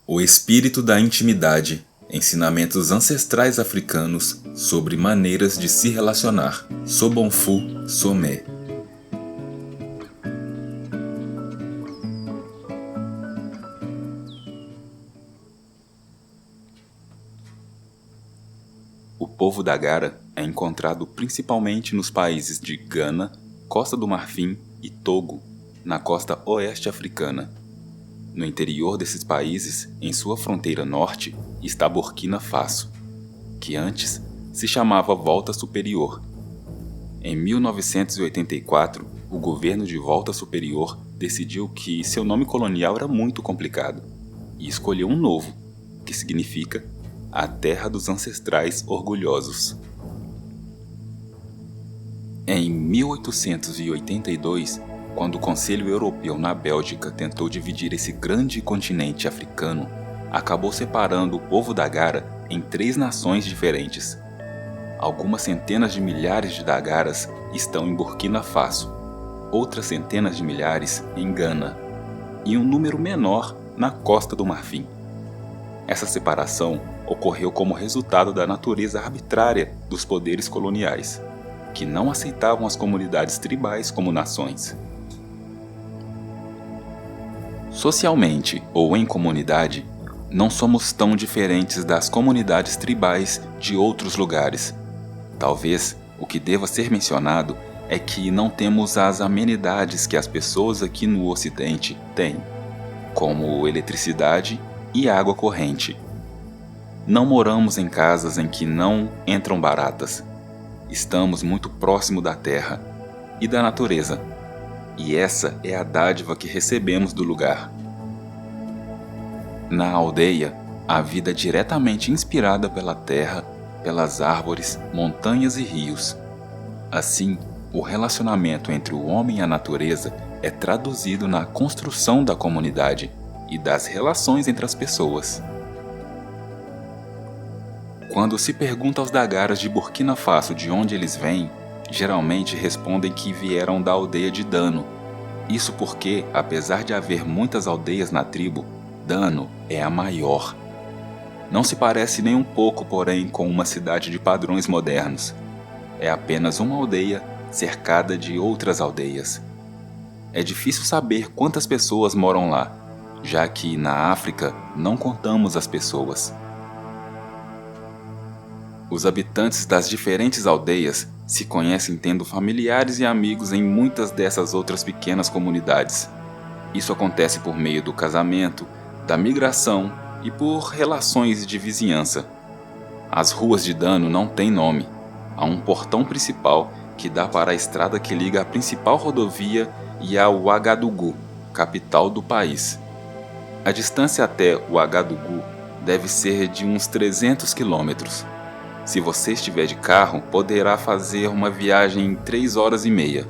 O espírito da intimidade. Ensinamentos ancestrais africanos sobre maneiras de se relacionar. Sobonfu Somé. O povo da Gara é encontrado principalmente nos países de Gana, Costa do Marfim e Togo, na costa oeste africana. No interior desses países, em sua fronteira norte, está Burkina Faso, que antes se chamava Volta Superior. Em 1984, o governo de Volta Superior decidiu que seu nome colonial era muito complicado e escolheu um novo, que significa a Terra dos Ancestrais Orgulhosos. Em 1882, quando o Conselho Europeu na Bélgica tentou dividir esse grande continente africano, acabou separando o povo da Gara em 3 nações diferentes. Algumas centenas de milhares de Dagaras estão em Burkina Faso, outras centenas de milhares em Gana, e um número menor na Costa do Marfim. Essa separação ocorreu como resultado da natureza arbitrária dos poderes coloniais, que não aceitavam as comunidades tribais como nações. Socialmente ou em comunidade, não somos tão diferentes das comunidades tribais de outros lugares. Talvez o que deva ser mencionado é que não temos as amenidades que as pessoas aqui no Ocidente têm, como eletricidade e água corrente. Não moramos em casas em que não entram baratas. Estamos muito próximo da terra e da natureza, e essa é a dádiva que recebemos do lugar. Na aldeia, a vida é diretamente inspirada pela terra, pelas árvores, montanhas e rios. Assim, o relacionamento entre o homem e a natureza é traduzido na construção da comunidade e das relações entre as pessoas. Quando se pergunta aos Dagaras de Burkina Faso de onde eles vêm, geralmente respondem que vieram da aldeia de Dano. Isso porque, apesar de haver muitas aldeias na tribo, Dano é a maior. Não se parece nem um pouco, porém, com uma cidade de padrões modernos. É apenas uma aldeia cercada de outras aldeias. É difícil saber quantas pessoas moram lá, já que na África não contamos as pessoas. Os habitantes das diferentes aldeias se conhecem tendo familiares e amigos em muitas dessas outras pequenas comunidades. Isso acontece por meio do casamento, da migração e por relações de vizinhança. As ruas de Dano não têm nome. Há um portão principal que dá para a estrada que liga a principal rodovia e a Ouagadougou, capital do país. A distância até Ouagadougou deve ser de uns 300 quilômetros. Se você estiver de carro, poderá fazer uma viagem em 3 horas e meia.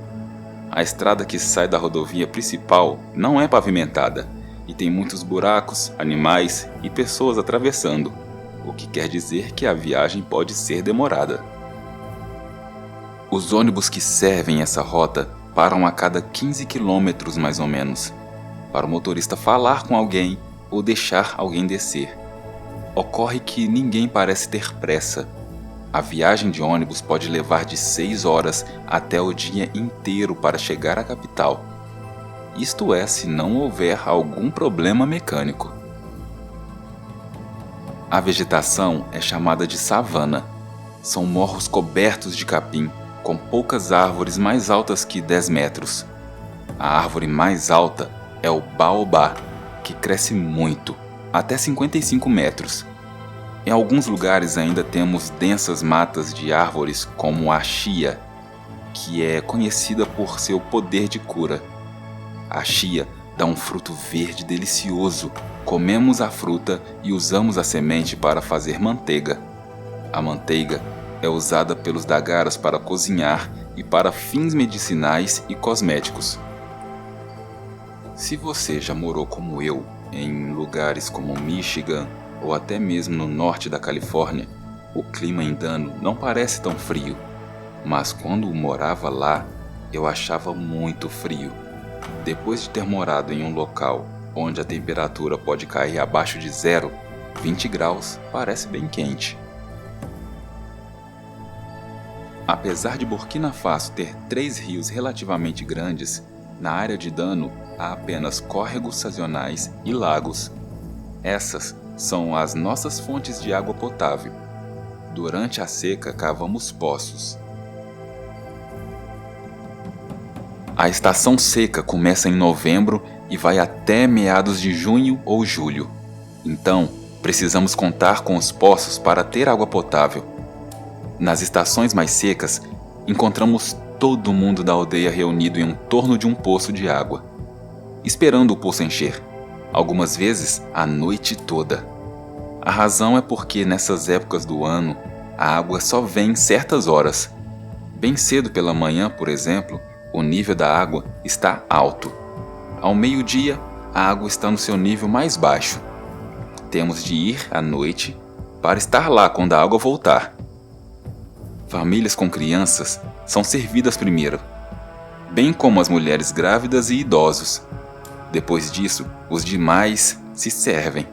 A estrada que sai da rodovia principal não é pavimentada e tem muitos buracos, animais e pessoas atravessando, o que quer dizer que a viagem pode ser demorada. Os ônibus que servem essa rota param a cada 15 quilômetros mais ou menos, para o motorista falar com alguém ou deixar alguém descer. Ocorre que ninguém parece ter pressa. A viagem de ônibus pode levar de 6 horas até o dia inteiro para chegar à capital. Isto é, se não houver algum problema mecânico. A vegetação é chamada de savana. São morros cobertos de capim, com poucas árvores mais altas que 10 metros. A árvore mais alta é o baobá, que cresce muito, até 55 metros. Em alguns lugares ainda temos densas matas de árvores como a chia, que é conhecida por seu poder de cura. A chia dá um fruto verde delicioso. Comemos a fruta e usamos a semente para fazer manteiga. A manteiga é usada pelos Dagaras para cozinhar e para fins medicinais e cosméticos. Se você já morou como eu em lugares como Michigan ou até mesmo no norte da Califórnia, o clima em Dano não parece tão frio, mas quando morava lá, eu achava muito frio. Depois de ter morado em um local onde a temperatura pode cair abaixo de zero, 20 graus parece bem quente. Apesar de Burkina Faso ter 3 rios relativamente grandes, na área de dano há apenas córregos sazonais e lagos. Essas são as nossas fontes de água potável. Durante a seca, cavamos poços. A estação seca começa em novembro e vai até meados de junho ou julho. Então, precisamos contar com os poços para ter água potável. Nas estações mais secas, encontramos todo mundo da aldeia reunido em torno de um poço de água, esperando o poço encher, algumas vezes a noite toda. A razão é porque nessas épocas do ano, a água só vem em certas horas. Bem cedo pela manhã, por exemplo, o nível da água está alto. Ao meio-dia, a água está no seu nível mais baixo. Temos de ir à noite para estar lá quando a água voltar. Famílias com crianças são servidas primeiro, bem como as mulheres grávidas e idosos. Depois disso, os demais se servem.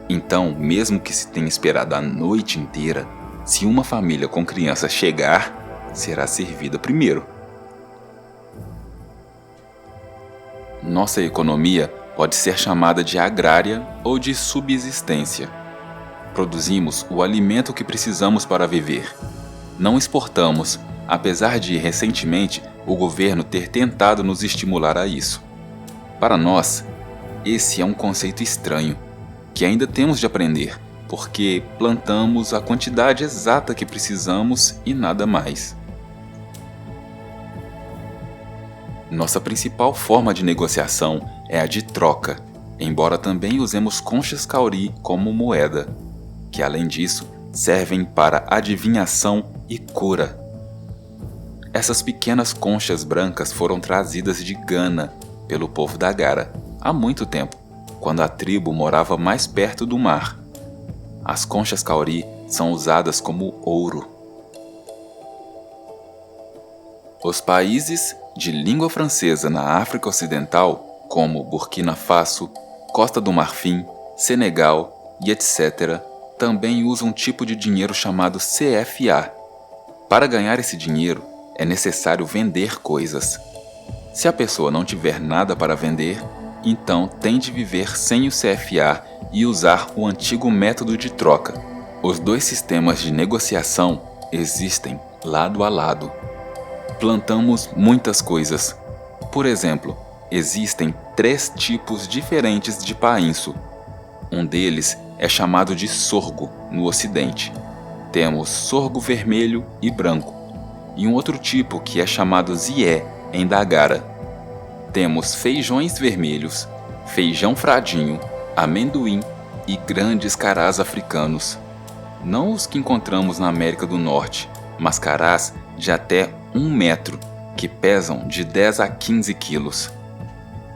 Então, mesmo que se tenha esperado a noite inteira, se uma família com criança chegar, será servida primeiro. Nossa economia pode ser chamada de agrária ou de subsistência. Produzimos o alimento que precisamos para viver. Não exportamos, apesar de, recentemente, o governo ter tentado nos estimular a isso. Para nós, esse é um conceito estranho, que ainda temos de aprender, porque plantamos a quantidade exata que precisamos e nada mais. Nossa principal forma de negociação é a de troca, embora também usemos conchas cauri como moeda, que além disso servem para adivinhação e cura. Essas pequenas conchas brancas foram trazidas de Gana pelo povo da Gara há muito tempo, quando a tribo morava mais perto do mar. As conchas cauri são usadas como ouro. Os países de língua francesa na África Ocidental, como Burkina Faso, Costa do Marfim, Senegal e etc., também usam um tipo de dinheiro chamado CFA. Para ganhar esse dinheiro, é necessário vender coisas. Se a pessoa não tiver nada para vender, então tem de viver sem o CFA e usar o antigo método de troca. Os dois sistemas de negociação existem lado a lado. Plantamos muitas coisas. Por exemplo, existem 3 tipos diferentes de painço. Um deles é chamado de sorgo no Ocidente. Temos sorgo vermelho e branco, e um outro tipo que é chamado zié em Dagara. Temos feijões vermelhos, feijão fradinho, amendoim e grandes carás africanos. Não os que encontramos na América do Norte, mas carás de até 1 metro, que pesam de 10 a 15 quilos.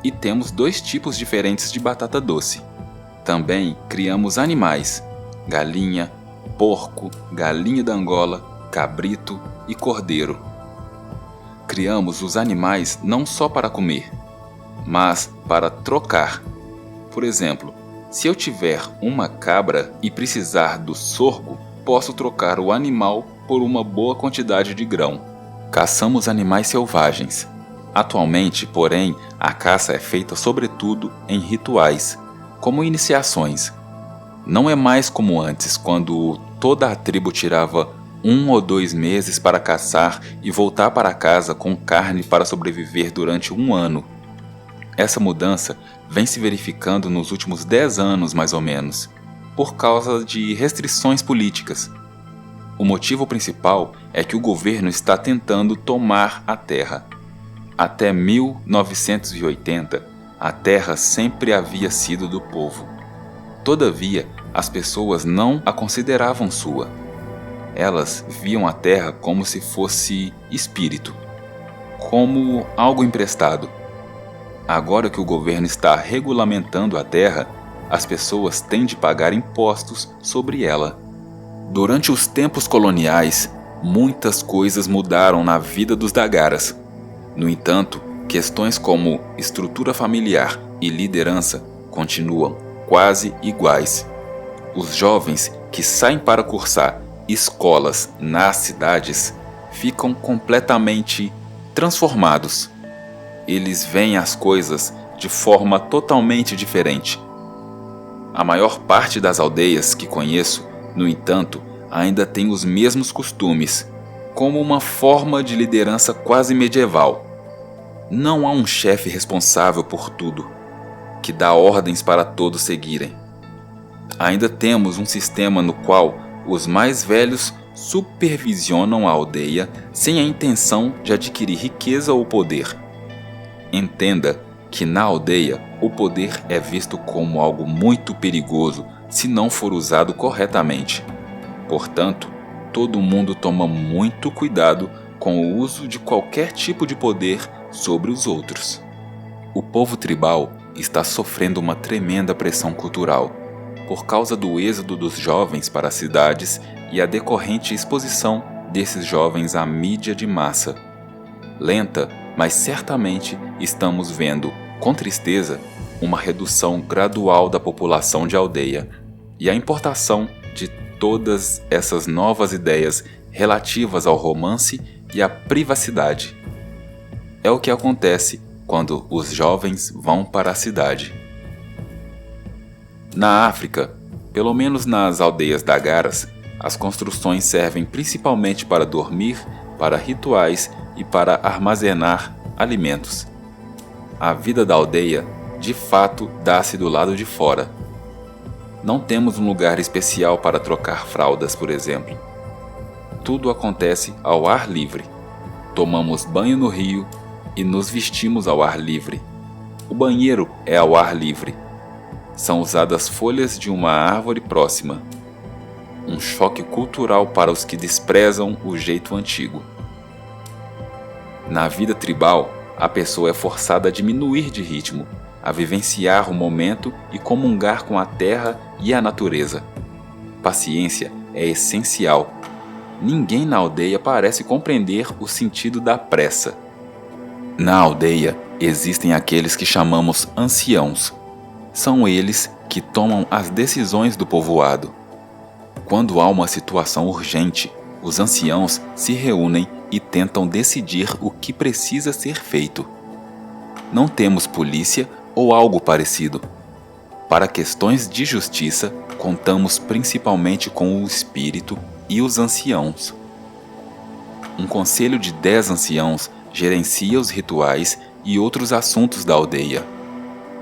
E temos 2 tipos diferentes de batata doce. Também criamos animais: galinha, porco, galinha da Angola, cabrito e cordeiro. Criamos os animais não só para comer, mas para trocar. Por exemplo, se eu tiver uma cabra e precisar do sorgo, posso trocar o animal por uma boa quantidade de grão. Caçamos animais selvagens. Atualmente, porém, a caça é feita sobretudo em rituais, como iniciações. Não é mais como antes, quando toda a tribo tirava 1 ou 2 meses para caçar e voltar para casa com carne para sobreviver durante 1 ano. Essa mudança vem se verificando nos últimos 10 anos, mais ou menos, por causa de restrições políticas. O motivo principal é que o governo está tentando tomar a terra. Até 1980, a terra sempre havia sido do povo. Todavia, as pessoas não a consideravam sua. Elas viam a terra como se fosse espírito, como algo emprestado. Agora que o governo está regulamentando a terra, as pessoas têm de pagar impostos sobre ela. Durante os tempos coloniais, muitas coisas mudaram na vida dos Dagaras. No entanto, questões como estrutura familiar e liderança continuam quase iguais. Os jovens que saem para cursar escolas nas cidades ficam completamente transformados. Eles veem as coisas de forma totalmente diferente. A maior parte das aldeias que conheço, no entanto, ainda tem os mesmos costumes, como uma forma de liderança quase medieval. Não há um chefe responsável por tudo, que dá ordens para todos seguirem. Ainda temos um sistema no qual os mais velhos supervisionam a aldeia sem a intenção de adquirir riqueza ou poder. Entenda que na aldeia o poder é visto como algo muito perigoso se não for usado corretamente. Portanto, todo mundo toma muito cuidado com o uso de qualquer tipo de poder sobre os outros. O povo tribal está sofrendo uma tremenda pressão cultural por causa do êxodo dos jovens para as cidades e a decorrente exposição desses jovens à mídia de massa. Lenta, mas certamente estamos vendo, com tristeza, uma redução gradual da população de aldeia e a importação de todas essas novas ideias relativas ao romance e à privacidade. É o que acontece quando os jovens vão para a cidade. Na África, pelo menos nas aldeias dagaras, as construções servem principalmente para dormir, para rituais e para armazenar alimentos. A vida da aldeia, de fato, dá-se do lado de fora. Não temos um lugar especial para trocar fraldas, por exemplo. Tudo acontece ao ar livre. Tomamos banho no rio e nos vestimos ao ar livre. O banheiro é ao ar livre. São usadas folhas de uma árvore próxima. Um choque cultural para os que desprezam o jeito antigo. Na vida tribal, a pessoa é forçada a diminuir de ritmo, a vivenciar o momento e comungar com a terra e a natureza. Paciência é essencial. Ninguém na aldeia parece compreender o sentido da pressa. Na aldeia existem aqueles que chamamos anciãos. São eles que tomam as decisões do povoado. Quando há uma situação urgente, os anciãos se reúnem e tentam decidir o que precisa ser feito. Não temos polícia ou algo parecido. Para questões de justiça, contamos principalmente com o espírito e os anciãos. Um conselho de 10 anciãos gerencia os rituais e outros assuntos da aldeia.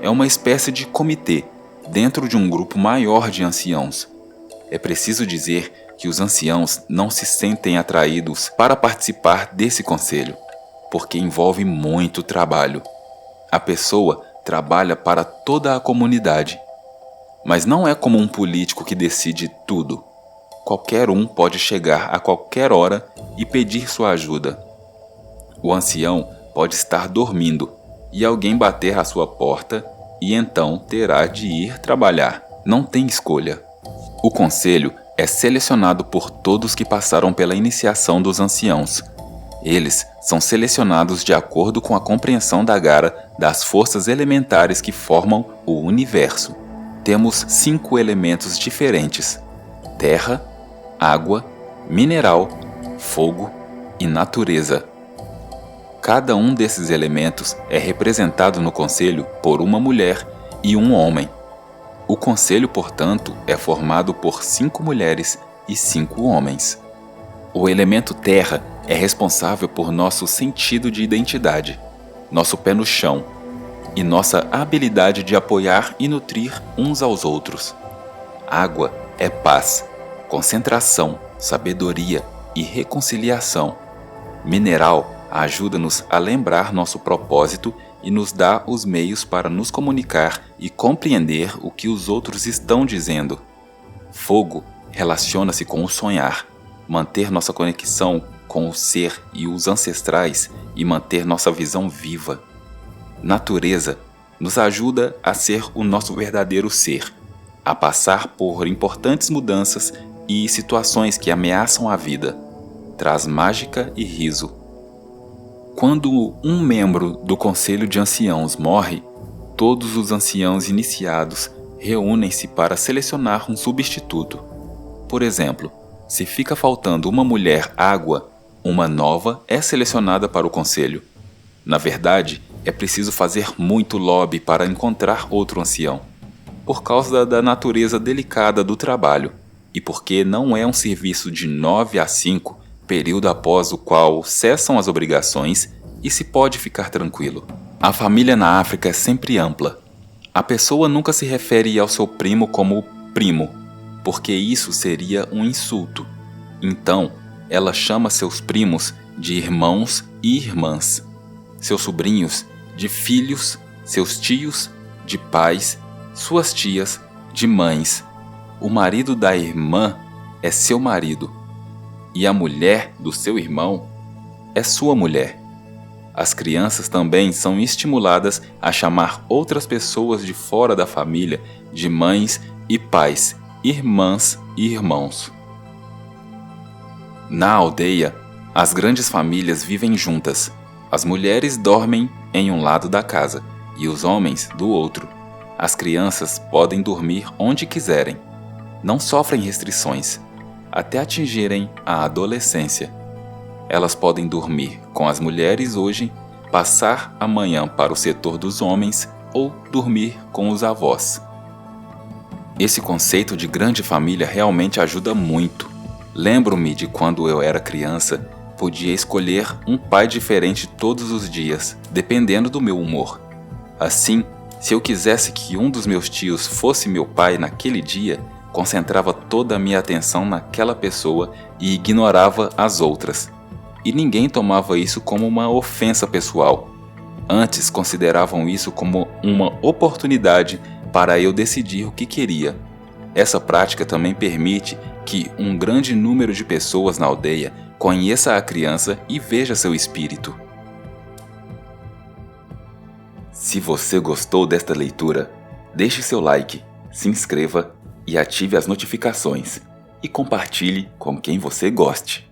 É uma espécie de comitê dentro de um grupo maior de anciãos. É preciso dizer que os anciãos não se sentem atraídos para participar desse conselho, porque envolve muito trabalho. A pessoa trabalha para toda a comunidade. Mas não é como um político que decide tudo. Qualquer um pode chegar a qualquer hora e pedir sua ajuda. O ancião pode estar dormindo e alguém bater à sua porta e então terá de ir trabalhar. Não tem escolha. O conselho é selecionado por todos que passaram pela iniciação dos anciãos. Eles são selecionados de acordo com a compreensão da Gara das forças elementares que formam o universo. Temos 5 elementos diferentes: terra, água, mineral, fogo e natureza. Cada um desses elementos é representado no conselho por uma mulher e um homem. O conselho, portanto, é formado por 5 mulheres e 5 homens. O elemento terra é responsável por nosso sentido de identidade, nosso pé no chão e nossa habilidade de apoiar e nutrir uns aos outros. Água é paz, concentração, sabedoria e reconciliação. Mineral ajuda-nos a lembrar nosso propósito e nos dá os meios para nos comunicar e compreender o que os outros estão dizendo. Fogo relaciona-se com o sonhar, manter nossa conexão com o ser e os ancestrais e manter nossa visão viva. Natureza nos ajuda a ser o nosso verdadeiro ser, a passar por importantes mudanças e situações que ameaçam a vida. Traz mágica e riso. Quando um membro do Conselho de Anciãos morre, todos os anciãos iniciados reúnem-se para selecionar um substituto. Por exemplo, se fica faltando uma mulher água, uma nova é selecionada para o conselho. Na verdade, é preciso fazer muito lobby para encontrar outro ancião, por causa da natureza delicada do trabalho e porque não é um serviço de 9 a 5, período após o qual cessam as obrigações e se pode ficar tranquilo. A família na África é sempre ampla. A pessoa nunca se refere ao seu primo como primo, porque isso seria um insulto. Então, ela chama seus primos de irmãos e irmãs, seus sobrinhos de filhos, seus tios de pais, suas tias de mães. O marido da irmã é seu marido e a mulher do seu irmão é sua mulher. As crianças também são estimuladas a chamar outras pessoas de fora da família de mães e pais, irmãs e irmãos. Na aldeia, as grandes famílias vivem juntas. As mulheres dormem em um lado da casa e os homens do outro. As crianças podem dormir onde quiserem. Não sofrem restrições, até atingirem a adolescência. Elas podem dormir com as mulheres hoje, passar a manhã para o setor dos homens ou dormir com os avós. Esse conceito de grande família realmente ajuda muito. Lembro-me de quando eu era criança, podia escolher um pai diferente todos os dias, dependendo do meu humor. Assim, se eu quisesse que um dos meus tios fosse meu pai naquele dia, concentrava toda a minha atenção naquela pessoa e ignorava as outras. E ninguém tomava isso como uma ofensa pessoal. Antes consideravam isso como uma oportunidade para eu decidir o que queria. Essa prática também permite que um grande número de pessoas na aldeia conheça a criança e veja seu espírito. Se você gostou desta leitura, deixe seu like, se inscreva e ative as notificações. E compartilhe com quem você goste.